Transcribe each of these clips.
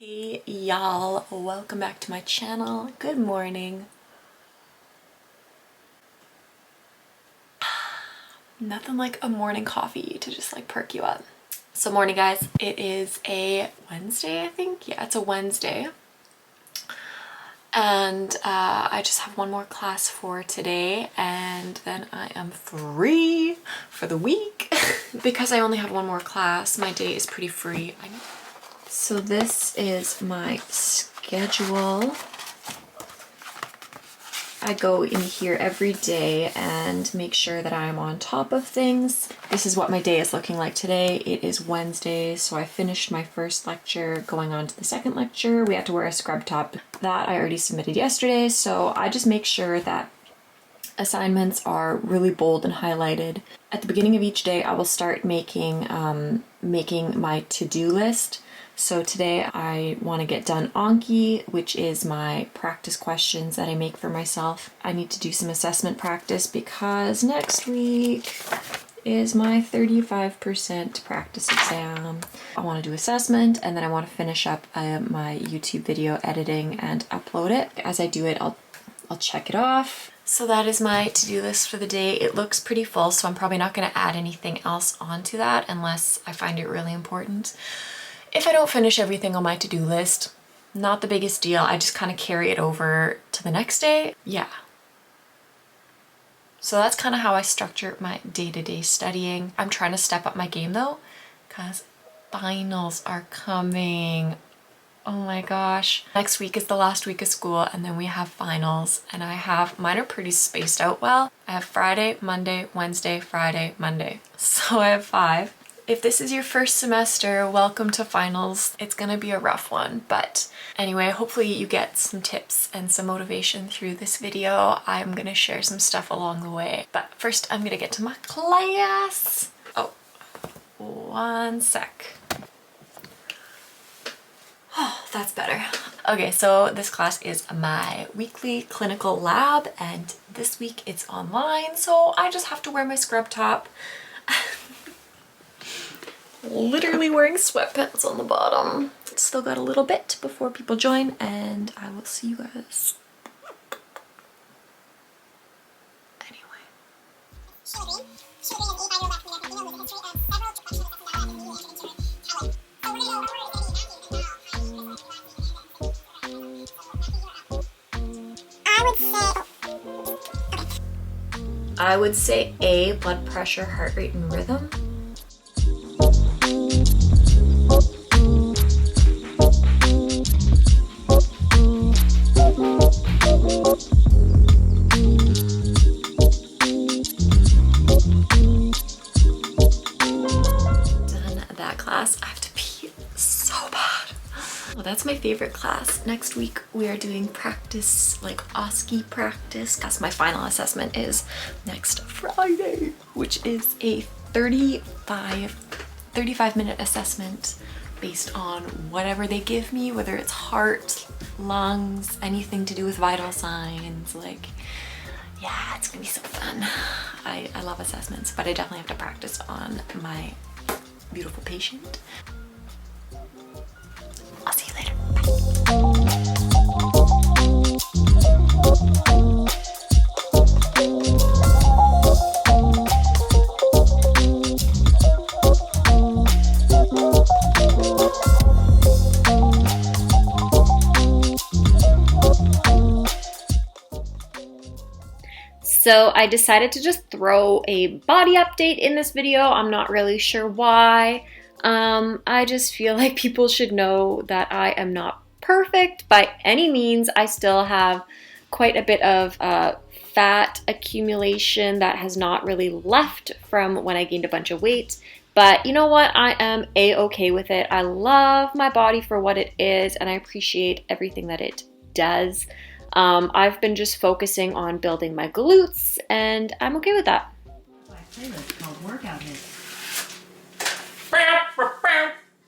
Hey y'all, welcome back to my channel. Good morning. Nothing like a morning coffee to just like perk you up. So morning guys, it is a Wednesday, I think. Yeah, it's a Wednesday. And I just have one more class for today and then I am free for the week. Because I only have one more class, my day is pretty free. So this is my schedule. I go in here every day and make sure that I'm on top of things. This is what my day is looking like today. It is Wednesday, so I finished my first lecture, going on to the second lecture. We had to wear a scrub top. That I already submitted yesterday, so I just make sure that assignments are really bold and highlighted. At the beginning of each day, I will start making my to-do list. So today I want to get done Anki, which is my practice questions that I make for myself. I need to do some assessment practice because next week is my 35% practice exam. I want to do assessment and then I want to finish up my YouTube video editing and upload it. As I do it, I'll check it off. So that is my to-do list for the day. It looks pretty full, so I'm probably not going to add anything else onto that unless I find it really important. If I don't finish everything on my to-do list, not the biggest deal. I just kind of carry it over to the next day. Yeah. So that's kind of how I structure my day-to-day studying. I'm trying to step up my game though, because finals are coming. Oh my gosh. Next week is the last week of school and then we have finals and mine are pretty spaced out well. I have Friday, Monday, Wednesday, Friday, Monday. So I have 5. If this is your first semester, welcome to finals. It's gonna be a rough one, but anyway, hopefully you get some tips and some motivation through this video. I'm gonna share some stuff along the way, but first I'm gonna get to my class. Oh, one sec. Oh, that's better. Okay, so this class is my weekly clinical lab and this week it's online, so I just have to wear my scrub top. Literally wearing sweatpants on the bottom. Still got a little bit before people join and I will see you guys. Anyway. I would say A, blood pressure, heart rate, and rhythm. I have to pee so bad. Well, that's my favorite class. Next week we are doing practice, like OSCE practice. That's my final assessment is next Friday, which is a 35-minute assessment based on whatever they give me, whether it's heart, lungs, anything to do with vital signs. Like, yeah, it's gonna be so fun. I love assessments, but I definitely have to practice on my beautiful patient. I'll see you later. So I decided to just throw a body update in this video. I'm not really sure why. I just feel like people should know that I am not perfect by any means. I still have quite a bit of fat accumulation that has not really left from when I gained a bunch of weight. But you know what? I am a-okay with it. I love my body for what it is and I appreciate everything that it does. I've been just focusing on building my glutes and I'm okay with that. My playlist called Workout Hits.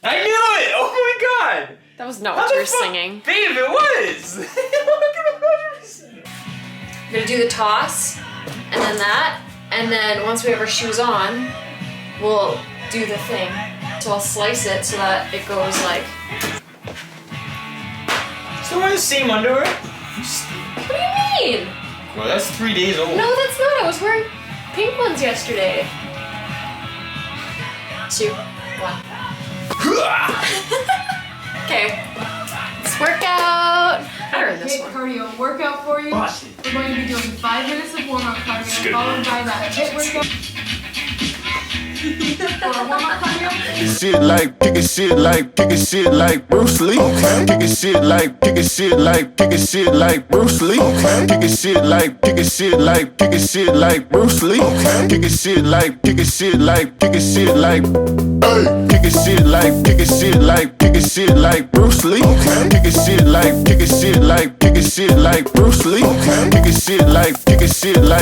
I knew it! Oh my god! That was not what you were singing. Babe, it was! I'm gonna do the toss and then that, and then once we have our shoes on, we'll do the thing. So I'll slice it so that it goes like Still wearing the same underwear? What do you mean? Well, that's 3 days old. No, that's not. I was wearing pink ones yesterday. 2, 1. Okay. Let's work out. Better in this HIIT one. cardio workout for you. We're going to be doing 5 minutes of warm-up cardio, followed by that HIIT workout. For a warm-up cardio. Kick it shit like Bruce Lee. Kick it shit like Bruce Lee. Kick it shit like Bruce Lee. Kick it shit like Kick it shit like Kick it shit like Bruce Lee. Kick it shit like Bruce Lee. Kick it shit like Bruce Lee.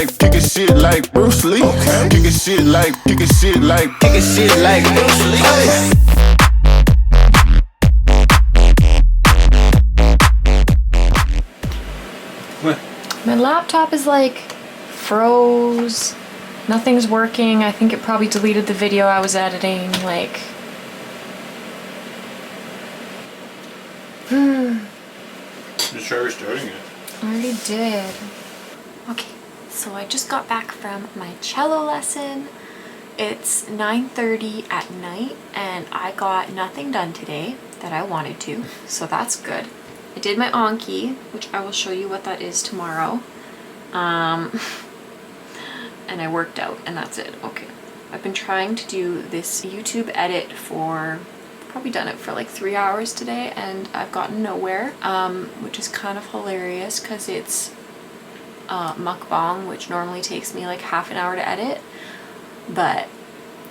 Kick it shit like Bruce Lee. My laptop is like froze. Nothing's working. I think it probably deleted the video I was editing. Like, Just try restarting it. I already did. Okay, so I just got back from my cello lesson. It's 9:30 at night and I got nothing done today that I wanted to, so that's good. I did my Anki, which I will show you what that is tomorrow. And I worked out and that's it. Okay. I've been trying to do this YouTube edit for, probably done it for like 3 hours today and I've gotten nowhere, which is kind of hilarious because it's mukbang, which normally takes me like half an hour to edit. But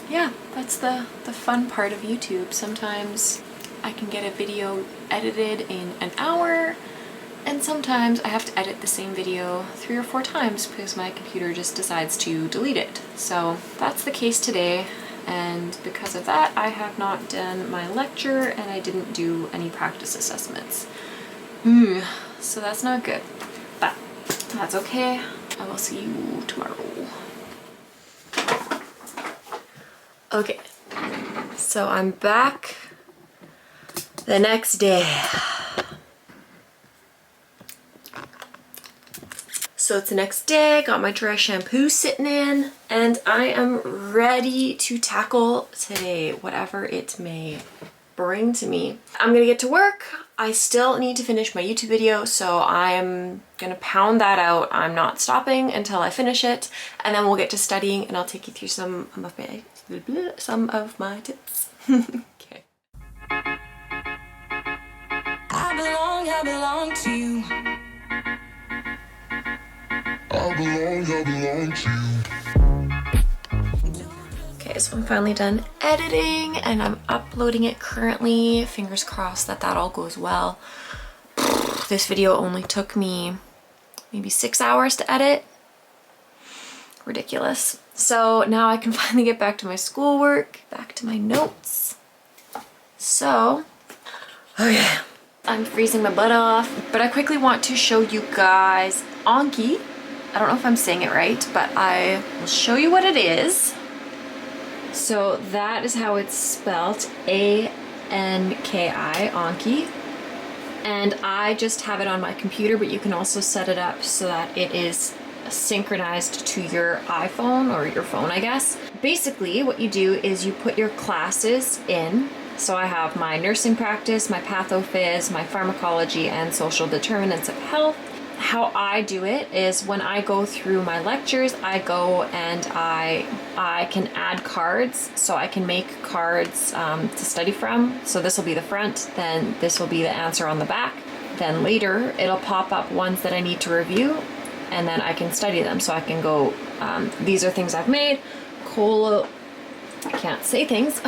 yeah, that's the fun part of YouTube. Sometimes I can get a video edited in an hour and sometimes I have to edit the same video 3 or 4 times because my computer just decides to delete it. So that's the case today, and because of that I have not done my lecture and I didn't do any practice assessments. So that's not good, but that's okay. I will see you tomorrow. Okay, so I'm back the next day. So it's the next day, got my dry shampoo sitting in, and I am ready to tackle today, whatever it may bring to me. I'm gonna get to work. I still need to finish my YouTube video, so I'm gonna pound that out. I'm not stopping until I finish it, and then we'll get to studying and I'll take you through some of my tips. Okay. I belong to you. I belong to you. Okay, so I'm finally done editing and I'm uploading it currently. Fingers crossed that that all goes well. This video only took me maybe 6 hours to edit. Ridiculous. So now I can finally get back to my schoolwork, back to my notes. So, okay, I'm freezing my butt off, but I quickly want to show you guys Anki. I don't know if I'm saying it right, but I will show you what it is. So that is how it's spelled, A-N-K-I, Anki. And I just have it on my computer, but you can also set it up so that it is synchronized to your iPhone or your phone, I guess. Basically, what you do is you put your classes in. So I have my nursing practice, my pathophys, my pharmacology, and social determinants of health. How I do it is when I go through my lectures, I go and I can add cards. So I can make cards to study from. So this will be the front, then this will be the answer on the back. Then later it'll pop up ones that I need to review and then I can study them. So I can go, these are things I've made. I can't say things.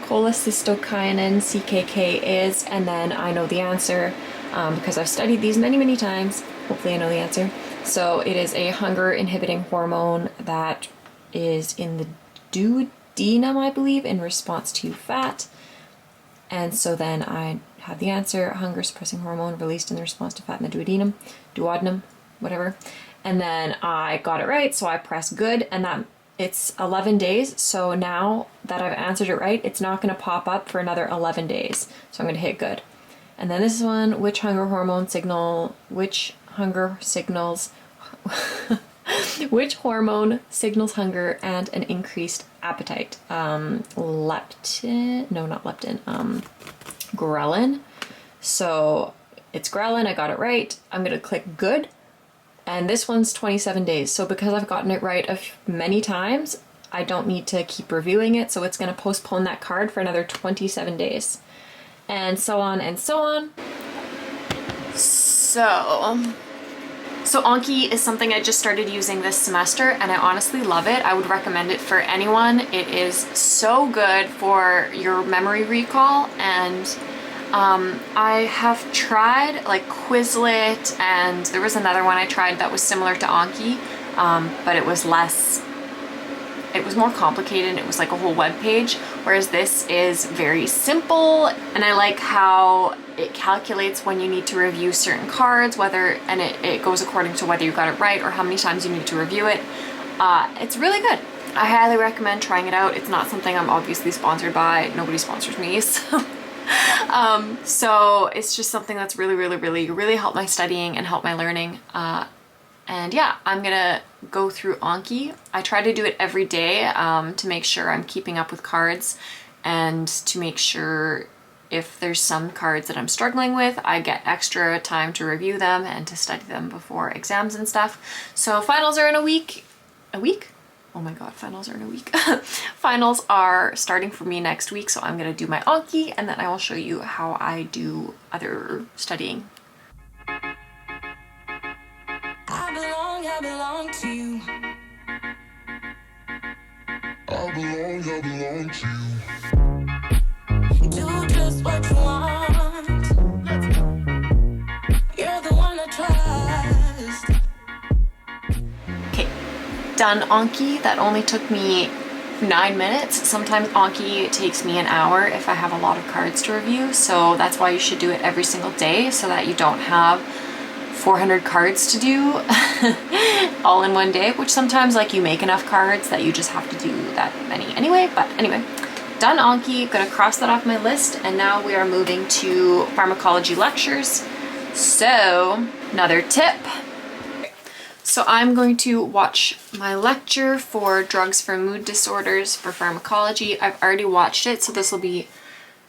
Cholecystokinin, CKK is, and then I know the answer because I've studied these many, many times. Hopefully I know the answer. So it is a hunger inhibiting hormone that is in the duodenum, I believe, in response to fat. And so then I have the answer, hunger suppressing hormone released in the response to fat in the duodenum, whatever. And then I got it right, so I press good, and that it's 11 days. So now that I've answered it right, it's not going to pop up for another 11 days. So I'm going to hit good. And then this one, which hunger signals which hormone signals hunger and an increased appetite? Leptin, no, not leptin, ghrelin. So it's ghrelin, I got it right. I'm gonna click good. And this one's 27 days. So because I've gotten it right many times, I don't need to keep reviewing it. So it's gonna postpone that card for another 27 days. And so on and so on. So Anki is something I just started using this semester and I honestly love it. I would recommend it for anyone. It is so good for your memory recall, and I have tried like Quizlet, and there was another one I tried that was similar to Anki, but it was more complicated. It was like a whole web page, whereas this is very simple, and I like how it calculates when you need to review certain cards, and it goes according to whether you got it right or how many times you need to review it. It's really good. I highly recommend trying it out. It's not something I'm obviously sponsored by. Nobody sponsors me, so so it's just something that's really helped my studying and helped my learning. And yeah, I'm gonna go through Anki. I try to do it every day to make sure I'm keeping up with cards, and to make sure if there's some cards that I'm struggling with, I get extra time to review them and to study them before exams and stuff. So finals are in a week. A week? Oh my god, finals are in a week. Finals are starting for me next week, so I'm gonna do my Anki, and then I will show you how I do other studying. I belong to you. I belong to you. Do just what you want. You're the one I trust. Okay, done Anki. That only took me 9 minutes. Sometimes Anki takes me an hour if I have a lot of cards to review, so that's why you should do it every single day, so that you don't have 400 cards to do all in one day, which sometimes like you make enough cards that you just have to do that many anyway. But anyway, done Anki, gonna cross that off my list, and now we are moving to pharmacology lectures. So another tip. So I'm going to watch my lecture for drugs for mood disorders for pharmacology. I've already watched it, so this will be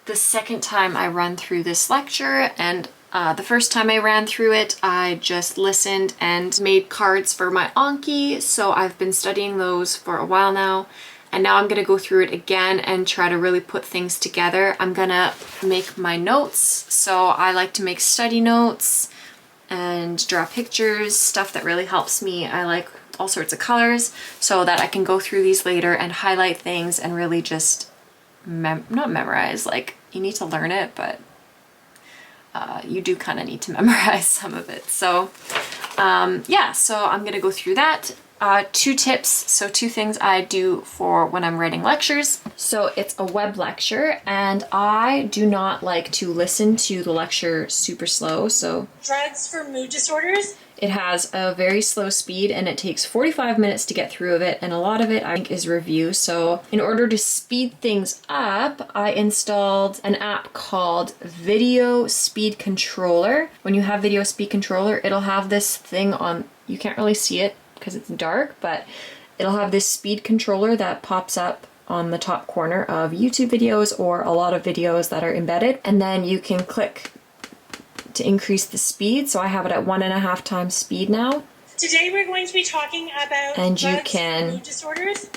the second time I run through this lecture, and the first time I ran through it, I just listened and made cards for my Anki, so I've been studying those for a while now, and now I'm gonna go through it again and try to really put things together. I'm gonna make my notes, so I like to make study notes and draw pictures, stuff that really helps me. I like all sorts of colors so that I can go through these later and highlight things and really just not memorize, like you need to learn it, but you do kind of need to memorize some of it. So yeah, so I'm gonna go through that. 2 tips, so 2 things I do for when I'm writing lectures. So it's a web lecture, and I do not like to listen to the lecture super slow. So drugs for mood disorders. It has a very slow speed, and it takes 45 minutes to get through of it, and a lot of it I think is review. So in order to speed things up, I installed an app called Video Speed Controller. When you have Video Speed Controller, it'll have this thing on, you can't really see it because it's dark, but it'll have this speed controller that pops up on the top corner of YouTube videos or a lot of videos that are embedded, and then you can click to increase the speed. So I have it at 1.5 times speed now. Today we're going to be talking about and you drugs can for mood disorders.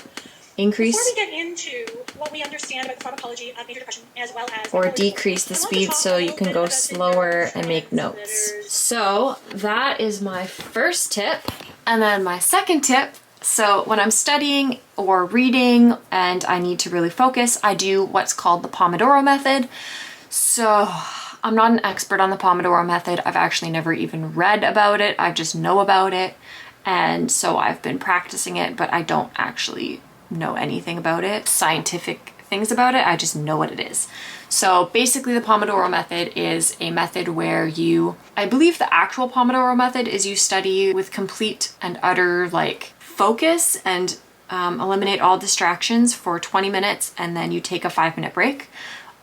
increase Before we get into what we understand about the pharmacology of major depression as well as or decrease the speed so you can go slower and make notes. So that is my first tip. And then my second tip, so when I'm studying or reading and I need to really focus, I do what's called the Pomodoro method. So I'm not an expert on the Pomodoro method. I've actually never even read about it. I just know about it. And so I've been practicing it, but I don't actually know anything about it, scientific things about it. I just know what it is. So basically the Pomodoro method is a method where I believe the actual Pomodoro method is you study with complete and utter like focus and eliminate all distractions for 20 minutes, and then you take a 5-minute break.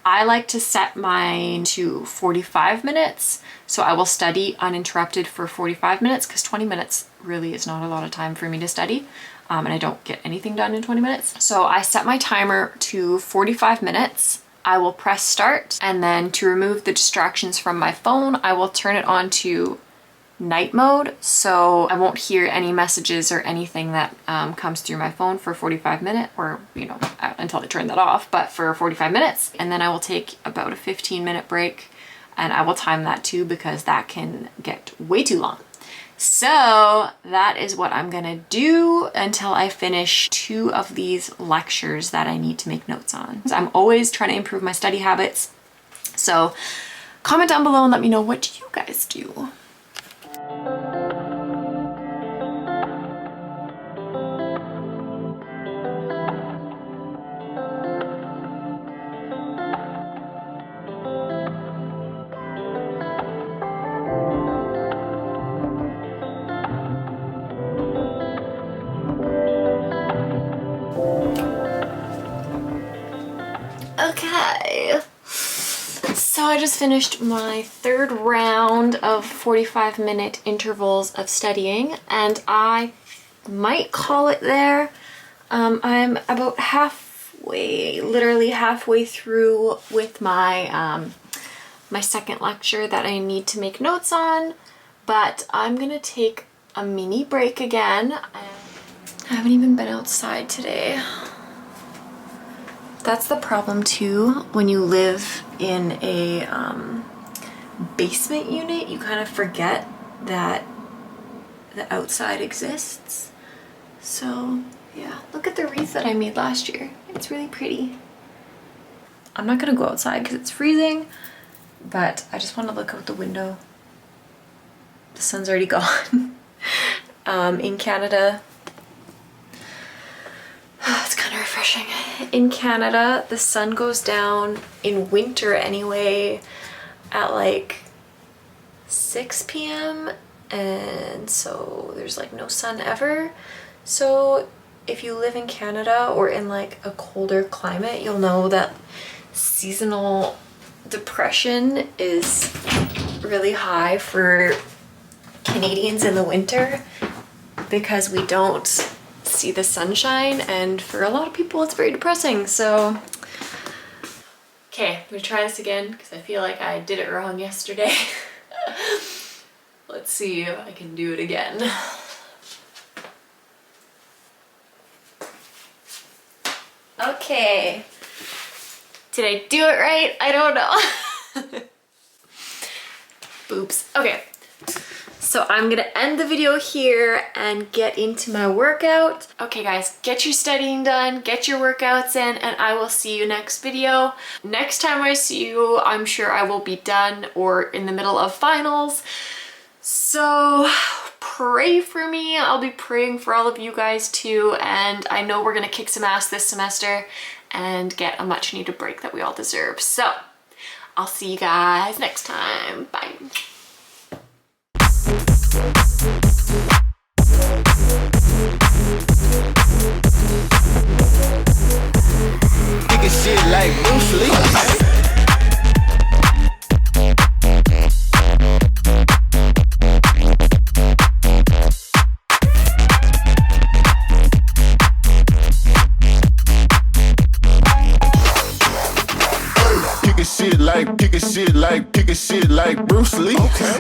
I like to set mine to 45 minutes. So I will study uninterrupted for 45 minutes because 20 minutes really is not a lot of time for me to study. And I don't get anything done in 20 minutes. So I set my timer to 45 minutes. I will press start, and then to remove the distractions from my phone, I will turn it on to night mode, so I won't hear any messages or anything that comes through my phone for 45 minutes, or you know, until I turn that off, but for 45 minutes. And then I will take about a 15-minute break, and I will time that too because that can get way too long. So that is what I'm gonna do until I finish 2 of these lectures that I need to make notes on. So I'm always trying to improve my study habits. So comment down below and let me know, what do you guys do? Okay, so I just finished my 3rd round of 45-minute intervals of studying, and I might call it there. I'm about halfway, literally halfway through with my my 2nd lecture that I need to make notes on, but I'm gonna take a mini break again. I haven't even been outside today. That's the problem too, when you live in a basement unit, you kind of forget that the outside exists. So yeah, look at the wreath that I made last year. It's really pretty. I'm not gonna go outside because it's freezing, but I just want to look out the window. The sun's already gone. In Canada, it's kind of refreshing. In Canada, the sun goes down in winter anyway at like 6 p.m. and so there's like no sun ever. So if you live in Canada or in like a colder climate, you'll know that seasonal depression is really high for Canadians in the winter because we don't see the sunshine, and for a lot of people it's very depressing. So okay, I'm gonna try this again because I feel like I did it wrong yesterday. Let's see if I can do it again. Okay, did I do it right? I don't know. Oops. Okay, so I'm gonna end the video here and get into my workout. Okay guys, get your studying done, get your workouts in, and I will see you next video. Next time I see you, I'm sure I will be done or in the middle of finals. So pray for me. I'll be praying for all of you guys too, and I know we're gonna kick some ass this semester and get a much needed break that we all deserve. So I'll see you guys next time. Bye. Kicking shit like Bruce Lee. Kicking shit like Bruce Lee. Okay.